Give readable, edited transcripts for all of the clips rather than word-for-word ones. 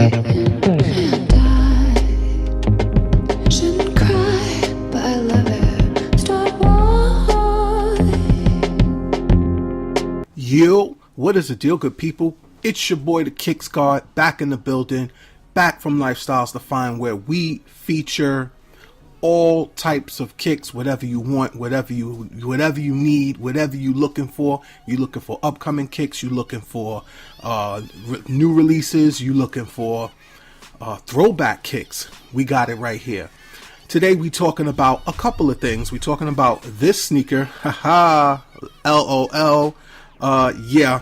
Shouldn't cry, but I love it. Start why? Yo, what is the deal, good people? It's your boy, the Kicks Guard, back in the building, back from Lifestyles Defined, where we feature all types of kicks, whatever you want, whatever you need, whatever you looking for. You're looking for upcoming kicks, you're looking for new releases, you're looking for throwback kicks. We got it right here. Today we talking about a couple of things. We talking about this sneaker, haha, LOL. Yeah,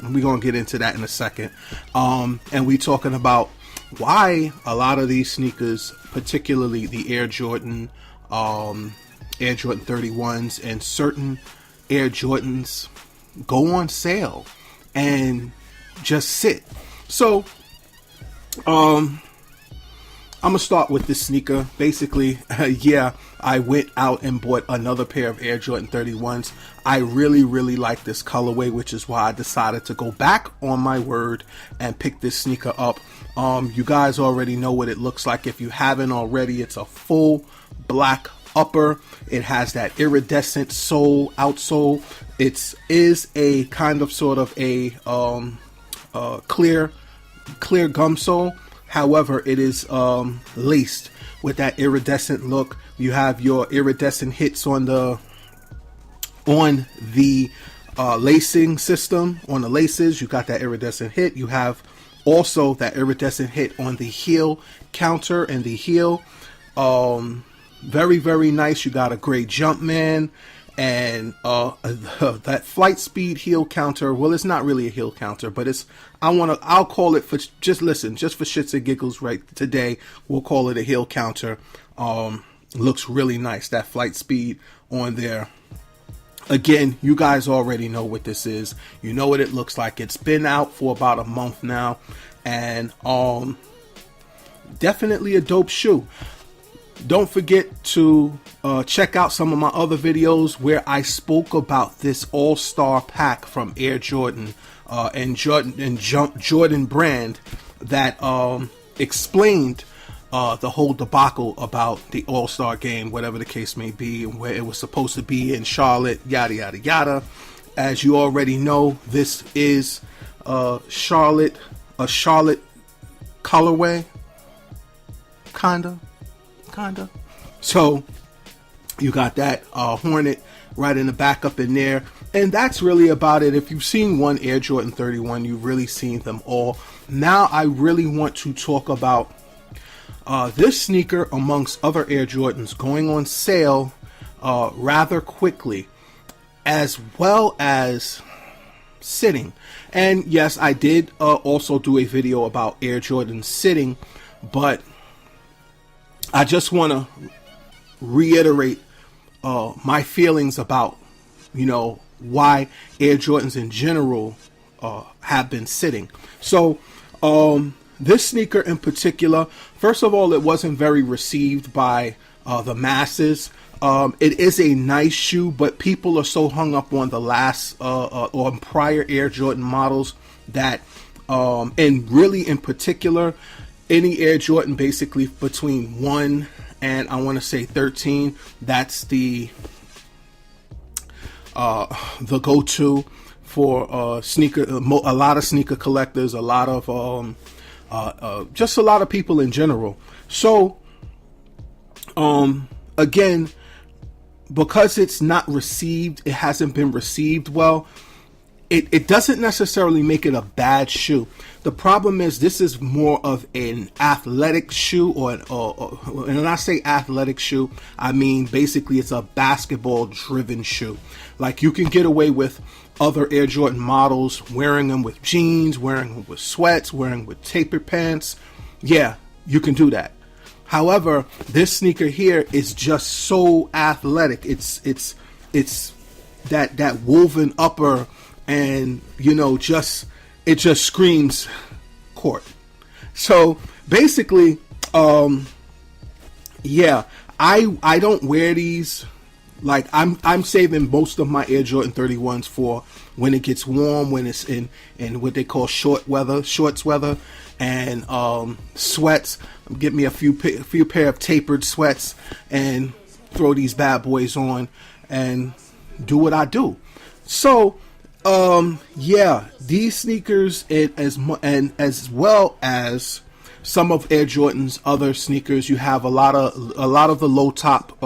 we're gonna get into that in a second. And we talking about why a lot of these sneakers, particularly the Air Jordan 31s and certain Air Jordans, go on sale and just sit. So I'm gonna start with this sneaker. Basically, yeah, I went out and bought another pair of Air Jordan 31s. I really like this colorway, which is why I decided to go back on my word and pick this sneaker up. You guys already know what it looks like. If you haven't already, it's a full black upper. It has that iridescent outsole. It is a kind of sort of a clear gum sole. However, it is laced with that iridescent look. You have your iridescent hits on the lacing system, on the laces. You got that iridescent hit. You have also that iridescent hit on the heel counter and the heel. Very nice. You got a gray Jumpman and that flight speed heel counter. Well, it's not really a heel counter, but I'll call it, for just for shits and giggles right today, we'll call it a heel counter. Looks really nice, that flight speed on there. Again, you guys already know what this is. You know what it looks like. It's been out for about a month now, and definitely a dope shoe. Don't forget to check out some of my other videos where I spoke about this all-star pack from Air Jordan and Jordan brand that explained the whole debacle about the all-star game, whatever the case may be, and where it was supposed to be in Charlotte, yada yada. As you already know, this is a Charlotte colorway, kinda. So you got that Hornet right in the back up in there, and that's really about it. If you've seen one Air Jordan 31, you've really seen them all. Now I really want to talk about this sneaker amongst other Air Jordans going on sale rather quickly, as well as sitting. And yes, I did also do a video about Air Jordan sitting, but I just want to reiterate my feelings about, why Air Jordans in general have been sitting. So this sneaker in particular, first of all, it wasn't very received by the masses. It is a nice shoe, but people are so hung up on the last or prior Air Jordan models that, and really in particular, any Air Jordan basically between 1 and I want to say 13, that's the go-to for sneaker. A lot of sneaker collectors, a lot of just a lot of people in general. So again, because it's not received, it hasn't been received well, it doesn't necessarily make it a bad shoe. The problem is this is more of an athletic shoe, and when I say athletic shoe, I mean basically it's a basketball driven shoe. Like, you can get away with other Air Jordan models wearing them with jeans, wearing them with sweats, wearing them with tapered pants. Yeah, you can do that. However, this sneaker here is just so athletic. It's that woven upper, and it just screams court. So basically, yeah, I don't wear these. Like, I'm saving most of my Air Jordan 31s for when it gets warm, when it's in what they call shorts weather, and sweats. Get me a few pair of tapered sweats and throw these bad boys on and do what I do. So yeah, these sneakers, and as well as some of Air Jordan's other sneakers, you have a lot of the low top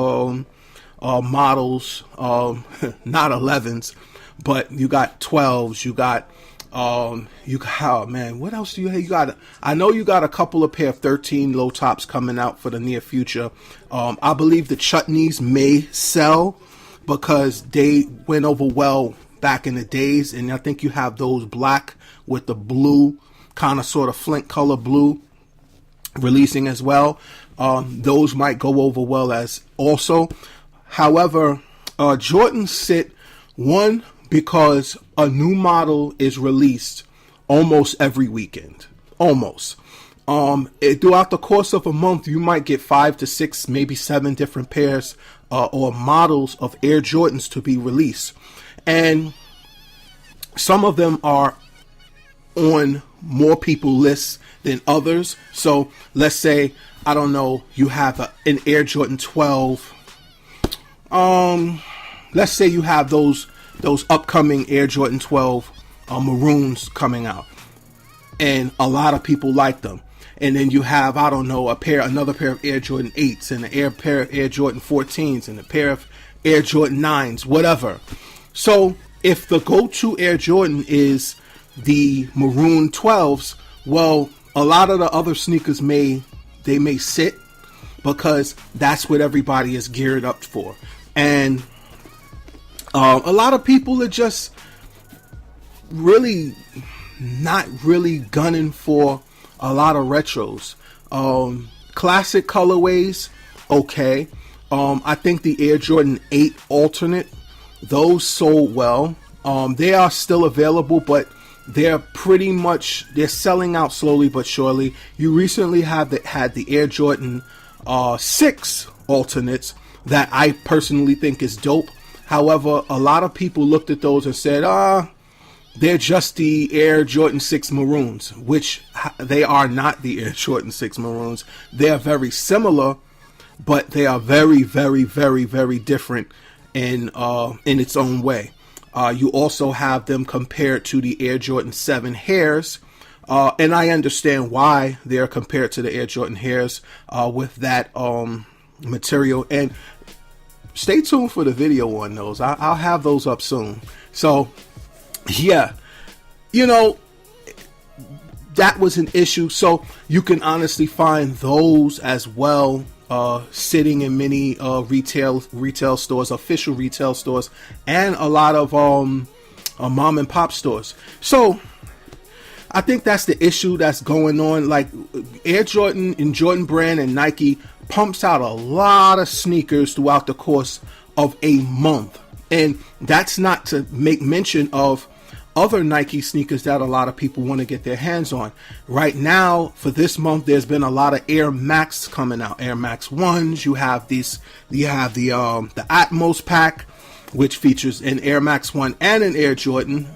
models, not 11s, but you got 12s, you got oh man, what else do you have? I know you got a couple of pair of 13 low tops coming out for the near future. I believe the chutneys may sell because they went over well back in the days, and I think you have those black with the blue, kind of sort of flint color blue, releasing as well. Those might go over well as also. However, Jordans sit, one, because a new model is released almost every weekend. Almost. Throughout the course of a month, you might get 5 to 6, maybe 7 different pairs or models of Air Jordans to be released. And some of them are on more people lists than others. So let's say, I don't know, you have an Air Jordan 12. Let's say you have those upcoming Air Jordan 12 maroons coming out, and a lot of people like them. And then you have, I don't know, another pair of Air Jordan 8s, and a pair of Air Jordan 14s, and a pair of Air Jordan 9s, whatever. So if the go-to Air Jordan is the maroon 12s, well, a lot of the other sneakers may sit because that's what everybody is geared up for. And a lot of people are just really not really gunning for a lot of retros. Classic colorways, okay. I think the Air Jordan 8 alternate, those sold well. They are still available, but they're selling out slowly but surely. You recently had the Air Jordan 6 alternates that I personally think is dope. However, a lot of people looked at those and said, they're just the Air Jordan 6 maroons, which they are not the Air Jordan 6 maroons. They are very similar, but they are very, very, very, very different in its own way. You also have them compared to the Air Jordan 7 hairs, and I understand why they're compared to the Air Jordan hairs with that material. And stay tuned for the video on those. I'll have those up soon. So, yeah, that was an issue. So you can honestly find those as well sitting in many retail stores, official retail stores, and a lot of mom and pop stores. So I think that's the issue that's going on. Like Air Jordan and Jordan Brand and Nike pumps out a lot of sneakers throughout the course of a month, and that's not to make mention of other Nike sneakers that a lot of people want to get their hands on. Right now, for this month, there's been a lot of Air Max coming out. Air Max 1s. You have the Atmos pack, which features an Air Max 1 and an Air Jordan,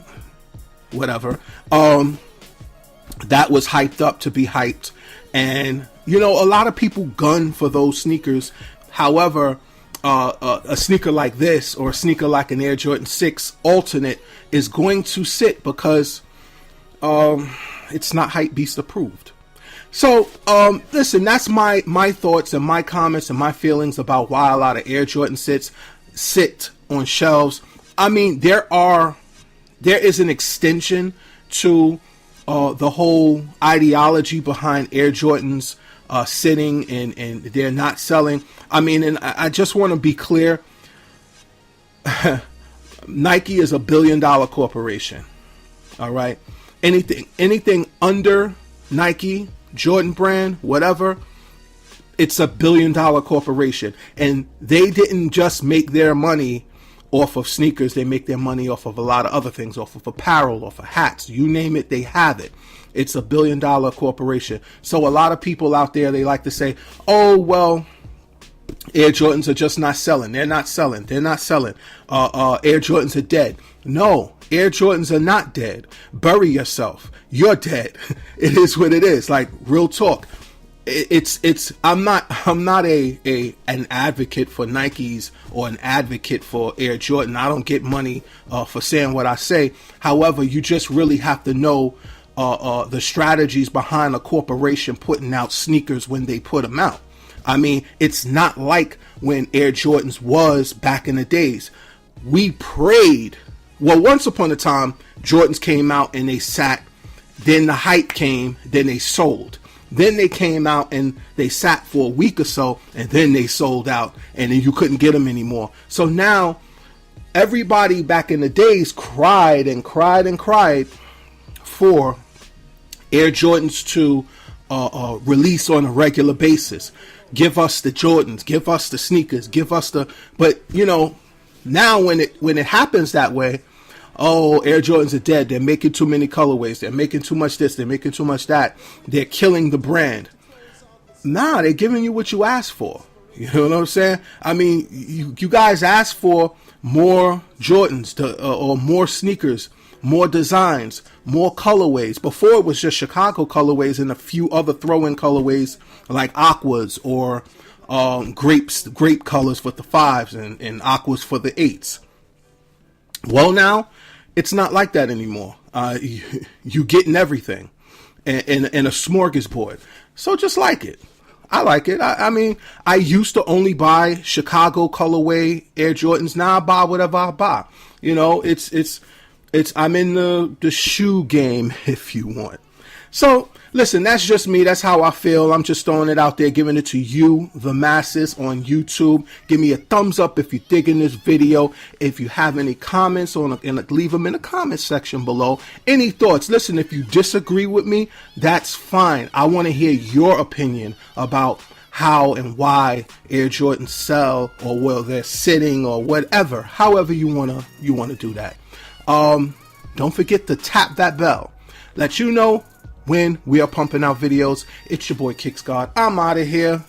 whatever. That was hyped up to be hyped. And, a lot of people gun for those sneakers. However, a sneaker like this, or a sneaker like an Air Jordan 6 alternate, is going to sit because it's not Hypebeast approved. So listen, that's my thoughts and my comments and my feelings about why a lot of Air Jordan sit on shelves. I mean, there is an extension to the whole ideology behind Air Jordans sitting and they're not selling. I mean, and I just want to be clear. Nike is $1 billion corporation. All right. Anything under Nike, Jordan Brand, whatever, it's $1 billion corporation. And they didn't just make their money off of sneakers. They make their money off of a lot of other things, off of apparel, off of hats, you name it, they have it. It's $1 billion corporation. So a lot of people out there, they like to say, oh, well, Air Jordans are just not selling. They're not selling. Air Jordans are dead. No, Air Jordans are not dead. Bury yourself. You're dead. It is what it is. Like, real talk. I'm not an advocate for Nikes or an advocate for Air Jordan. I don't get money for saying what I say. However, you just really have to know the strategies behind a corporation putting out sneakers when they put them out. I mean, it's not like when Air Jordans was back in the days. We prayed. Well, once upon a time, Jordans came out and they sat. Then the hype came. Then they sold. Then they came out and they sat for a week or so, and then they sold out, and then you couldn't get them anymore. So now, everybody back in the days cried and cried and cried for Air Jordans to release on a regular basis. Give us the Jordans, give us the sneakers, give us the. But you know, now when it happens that way, oh, Air Jordans are dead. They're making too many colorways. They're making too much this. They're making too much that. They're killing the brand. Nah, they're giving you what you asked for. You know what I'm saying? I mean, you guys asked for more Jordans or more sneakers, more designs, more colorways. Before it was just Chicago colorways and a few other throw-in colorways like aquas or grape colors for the 5s and aquas for the 8s. Well, now it's not like that anymore. You getting everything in a smorgasbord. So just like it. I like it. I mean, I used to only buy Chicago colorway Air Jordans. Now I buy whatever I buy. You know, it's I'm in the shoe game, if you want. So listen, that's just me. That's how I feel. I'm just throwing it out there, giving it to you, the masses on YouTube. Give me a thumbs up if you're digging this video. If you have any comments leave them in the comment section below. Any thoughts? Listen, if you disagree with me, that's fine. I want to hear your opinion about how and why Air Jordans sell, or well, they're sitting, or whatever. However you wanna do that. Don't forget to tap that bell. Let you know when we are pumping out videos. It's your boy Kicks God. I'm out of here.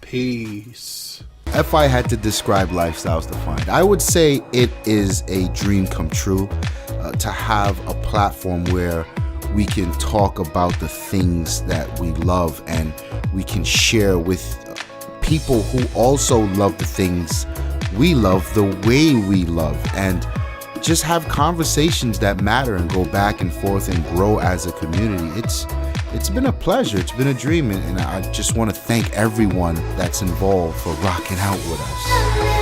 Peace. If I had to describe Lifestyles Defined, I would say it is a dream come true to have a platform where we can talk about the things that we love, and we can share with people who also love the things we love the way we love, and just have conversations that matter and go back and forth and grow as a community. It's been a pleasure. It's been a dream, and I just want to thank everyone that's involved for rocking out with us.